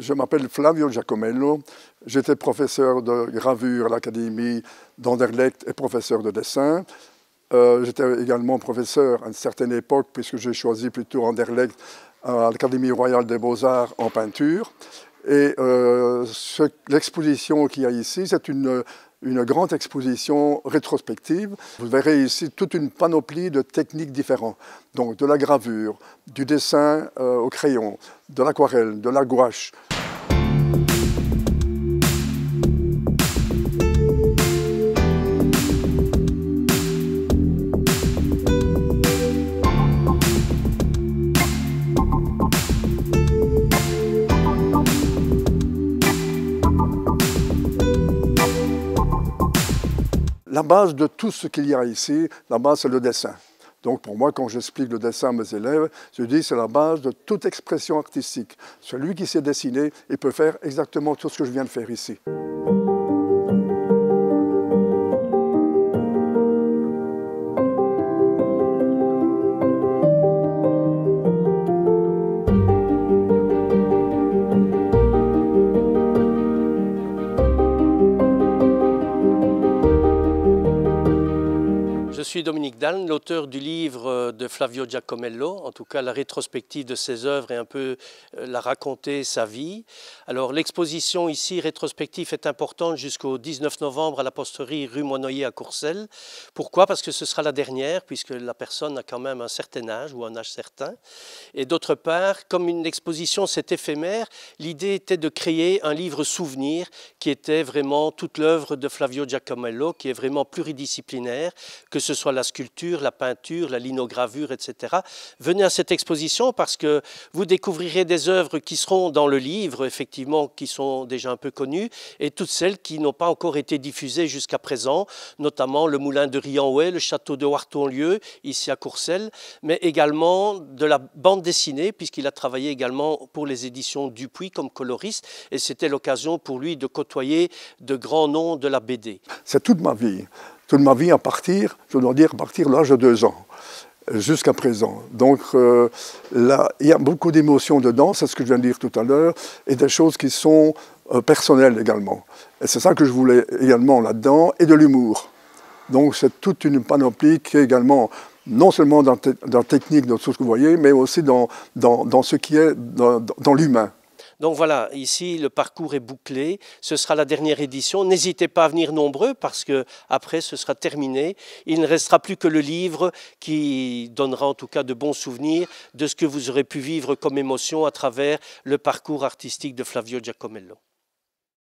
Je m'appelle Flavio Giacomello, j'étais professeur de gravure à l'Académie d'Anderlecht et professeur de dessin. J'étais également professeur à une certaine époque, puisque j'ai choisi plutôt Anderlecht, à l'Académie royale des beaux-arts en peinture. Et l'exposition qu'il y a ici, c'est une grande exposition rétrospective. Vous verrez ici toute une panoplie de techniques différentes. Donc de la gravure, du dessin au crayon, de l'aquarelle, de la gouache. La base de tout ce qu'il y a ici, la base c'est le dessin. Donc pour moi, quand j'explique le dessin à mes élèves, je dis c'est la base de toute expression artistique. Celui qui sait dessiner, il peut faire exactement tout ce que je viens de faire ici. Je suis Dominique Dalne, l'auteur du livre de Flavio Giacomello, en tout cas la rétrospective de ses œuvres et un peu la raconter sa vie. Alors l'exposition ici, rétrospective, est importante jusqu'au 19 novembre à la posterie rue Monoyer à Courcelles. Pourquoi? Parce que ce sera la dernière, puisque la personne a quand même un certain âge ou un âge certain. Et d'autre part, comme une exposition c'est éphémère, l'idée était de créer un livre souvenir qui était vraiment toute l'œuvre de Flavio Giacomello, qui est vraiment pluridisciplinaire, que ce soit la sculpture, la peinture, la linogravure, etc. Venez à cette exposition parce que vous découvrirez des œuvres qui seront dans le livre, effectivement, qui sont déjà un peu connues, et toutes celles qui n'ont pas encore été diffusées jusqu'à présent, notamment le moulin de Rianouet, le château de Wartonlieu, ici à Courcelles, mais également de la bande dessinée, puisqu'il a travaillé également pour les éditions Dupuis comme coloriste, et c'était l'occasion pour lui de côtoyer de grands noms de la BD. C'est toute ma vie. Toute ma vie à partir, je dois dire, à partir de l'âge de 2 ans, jusqu'à présent. Donc là, il y a beaucoup d'émotions dedans, c'est ce que je viens de dire tout à l'heure, et des choses qui sont personnelles également. Et c'est ça que je voulais également là-dedans, et de l'humour. Donc c'est toute une panoplie qui est également, non seulement dans la technique, dans tout ce que vous voyez, mais aussi dans ce qui est dans l'humain. Donc voilà, ici le parcours est bouclé, ce sera la dernière édition. N'hésitez pas à venir nombreux parce que après ce sera terminé. Il ne restera plus que le livre qui donnera en tout cas de bons souvenirs de ce que vous aurez pu vivre comme émotion à travers le parcours artistique de Flavio Giacomello.